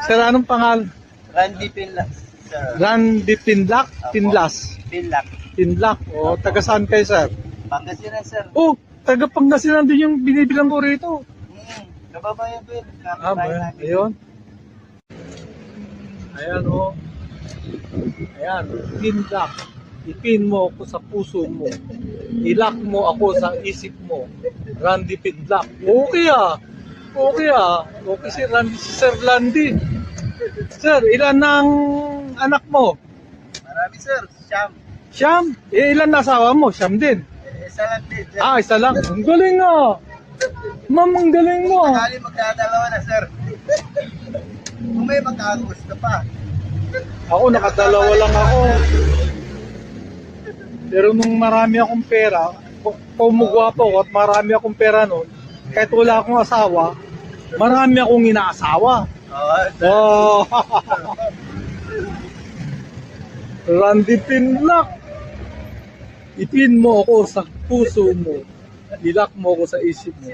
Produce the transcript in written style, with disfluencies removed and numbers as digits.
Sir, anong pangalan? Randy Pinlas, sir. Randy Pinlac? Pinlas? Pinlac. Pinlac. O, taga saan kayo, sir? Pangasinan, sir. Oh, taga Pangasinan din yung binibilang ko rito. Kababayan ko yun. Ah, ba? Ayun. Ayan, oh. Ayan, Pinlac. Ipin mo ako sa puso mo. Ilak mo ako sa isip mo. Randy Pinlac. Okay ah. Okay ah. Okay si Sir Randy. Sir, ilan ang anak mo? Marami, sir. Siyam. Siyam? Eh, ilan na asawa mo? Siyam din. Isa lang din, sir. Ah, isa lang. Ang galing ah. Ma'am, ang galing mo ah. Sakali magdadalawa na, sir. Kung may magkagusto pa. Ako, nakadalawa lang ako. Pero nung marami akong pera, pumugwa po ako at marami akong pera noon, kahit wala akong asawa, marami akong inaasawa. Oh. Randy Pinlac. Ipin mo ako sa puso mo. Ilak mo ako sa isip mo.